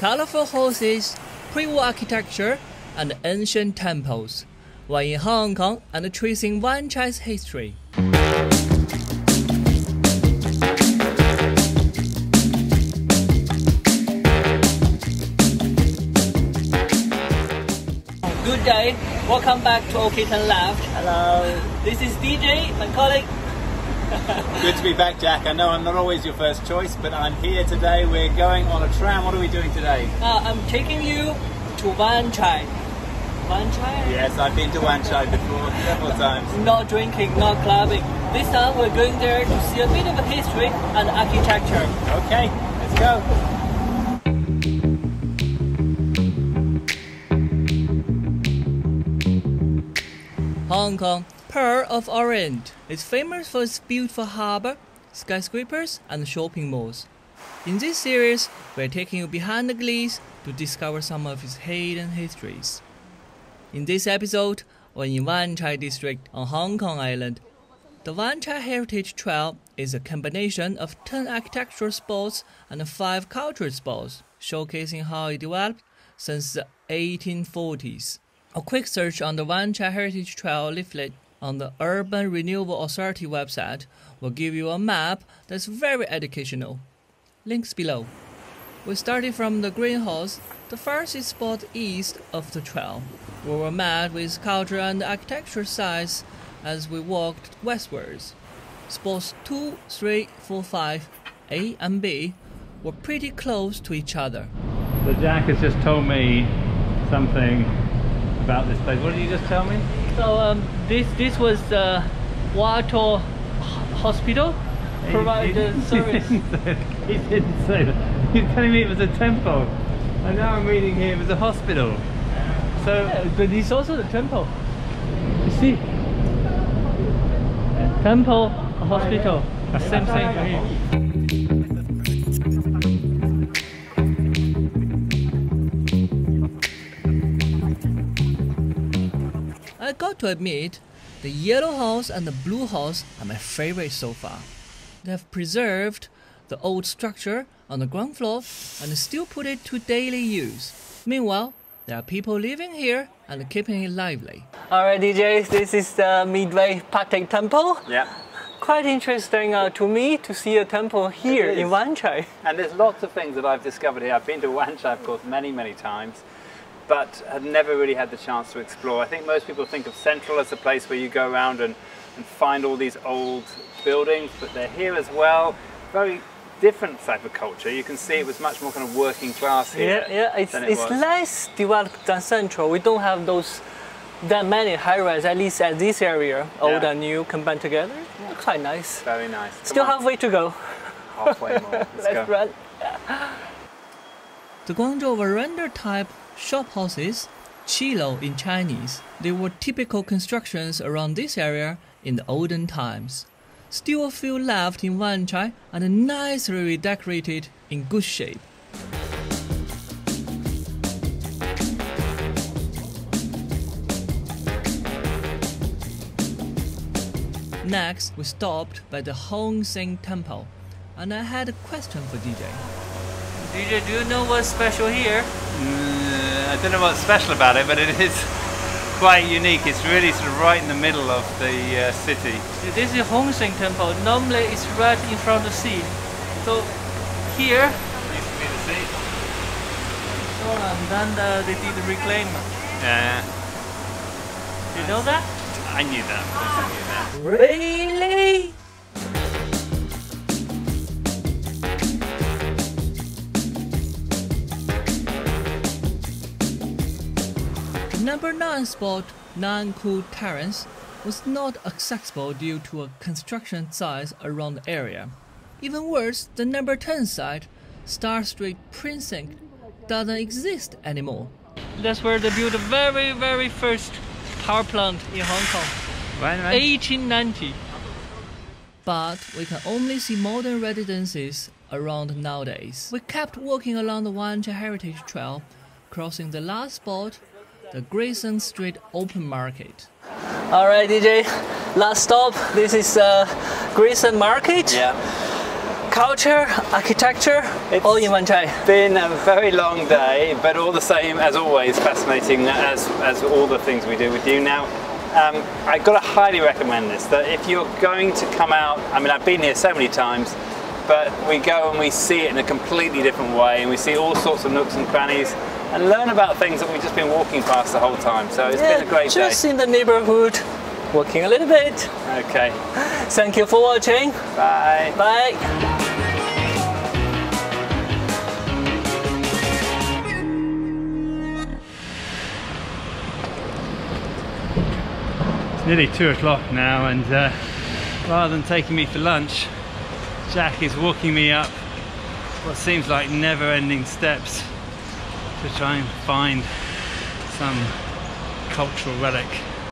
colorful horses, pre-war architecture, and ancient temples, while in Hong Kong and tracing Wanchai's history. Good day, welcome back to OK Turn Left. Hello. This is DJ, my colleague. Good to be back, Jack. I know I'm not always your first choice, but I'm here today. We're going on a tram. What are we doing today? I'm taking you to Wanchai. Wanchai? Yes, I've been to Wanchai before, several times. Not drinking, not clubbing. This time we're going there to see a bit of history and architecture. Okay, let's go. Hong Kong, Pearl of Orient, is famous for its beautiful harbour, skyscrapers, and shopping malls. In this series, we're taking you behind the glass to discover some of its hidden histories. In this episode, we're in Wanchai district on Hong Kong Island. The Wanchai Heritage Trail is a combination of 10 architectural spots and 5 cultural spots, showcasing how it developed since the 1840s. A quick search on the Wanchai Heritage Trail leaflet on the Urban Renewal Authority website will give you a map that's very educational. Links below. We started from the greenhouse, the first spot east of the trail. We were met with cultural and architectural sites as we walked westwards. Spots 2, 3, 4, 5, A and B were pretty close to each other. So Jack has just told me something about this place. What did you just tell me? So this was the Wanchai Hospital provided service. He didn't say that. He's telling me it was a temple, and now I'm reading here it was a hospital. So, Yeah, but it's also the temple. you see, Temple, a hospital. Same thing for here. I got to admit, the yellow house and the blue house are my favorite so far. They have preserved the old structure on the ground floor and still put it to daily use. Meanwhile, there are people living here and keeping it lively. Alright DJ, this is the Midway Patek Temple. Yeah. Quite interesting to me to see a temple here in Wanchai. And there's lots of things that I've discovered here. I've been to Wanchai, of course, many, many times, but have never really had the chance to explore. I think most people think of Central as a place where you go around and find all these old buildings, but they're here as well. Very different type of culture. You can see it was much more kind of working class here. Yeah, it's less developed than Central. We don't have that many high-rise, at least at this area, old and new combined together. Yeah. Quite nice. Very nice. Still halfway to go. Halfway more. Let's run. The Guangzhou veranda-type shop houses, Qilo in Chinese, they were typical constructions around this area in the olden times. Still a few left in Wanchai and nicely redecorated in good shape. Next, we stopped by the Hongzhang Temple, and I had a question for DJ. DJ, do you know what's special here? I don't know what's special about it, but it is quite unique. It's really sort of right in the middle of the city. This is Hongzhang Temple. Normally it's right in front of the sea. So here Used to be the sea. and then they did reclaim. Yeah. You know that? I knew that. Of course I knew that. Really? The number 9 spot, Nanku Terrace, was not accessible due to a construction size around the area. Even worse, the number 10 site, Star Street Precinct, doesn't exist anymore. That's where they built the very first power plant in Hong Kong. Right. 1890. But we can only see modern residences around nowadays. We kept walking along the Wanchai Heritage Trail, crossing the last spot, the Grayson Street Open Market. Alright DJ, last stop. This is Grayson Market. Yeah. culture, architecture, all in Wanchai. It's been a very long day, but all the same, as always, fascinating as all the things we do with you. Now, I've got to highly recommend this, that if you're going to come out, I mean, I've been here so many times, but we go and we see it in a completely different way, and we see all sorts of nooks and crannies and learn about things that we've just been walking past the whole time. So it's been a great day. Just in the neighborhood, walking a little bit. Okay. Thank you for watching. Bye. Bye. It's nearly 2 o'clock now, and rather than taking me for lunch, Jack is walking me up what seems like never-ending steps to try and find some cultural relic.